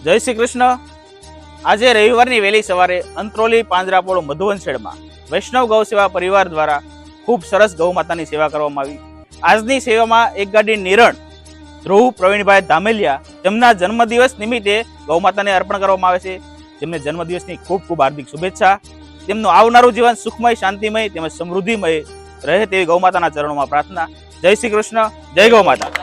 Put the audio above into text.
જય શ્રી કૃષ્ણ। આજે રવિવારની વહેલી સવારે અંત્રોલી પાંજરાપોળ મધુવંશેડમાં વૈષ્ણવ ગૌ સેવા પરિવાર દ્વારા ખૂબ સરસ ગૌ માતાની સેવા કરવામાં આવી। આજની સેવામાં એક ગાડી નિરણ ધ્રુવ પ્રવીણભાઈ ધામેલિયા તેમના જન્મદિવસ નિમિત્તે ગૌ માતાને અર્પણ કરવામાં આવે છે। તેમને જન્મદિવસની ખૂબ ખૂબ હાર્દિક શુભેચ્છા। તેમનું આવનારું જીવન સુખમય, શાંતિમય તેમજ સમૃદ્ધિમય રહે તેવી ગૌ માતાના ચરણોમાં પ્રાર્થના। જય શ્રી કૃષ્ણ, જય ગૌ માતા।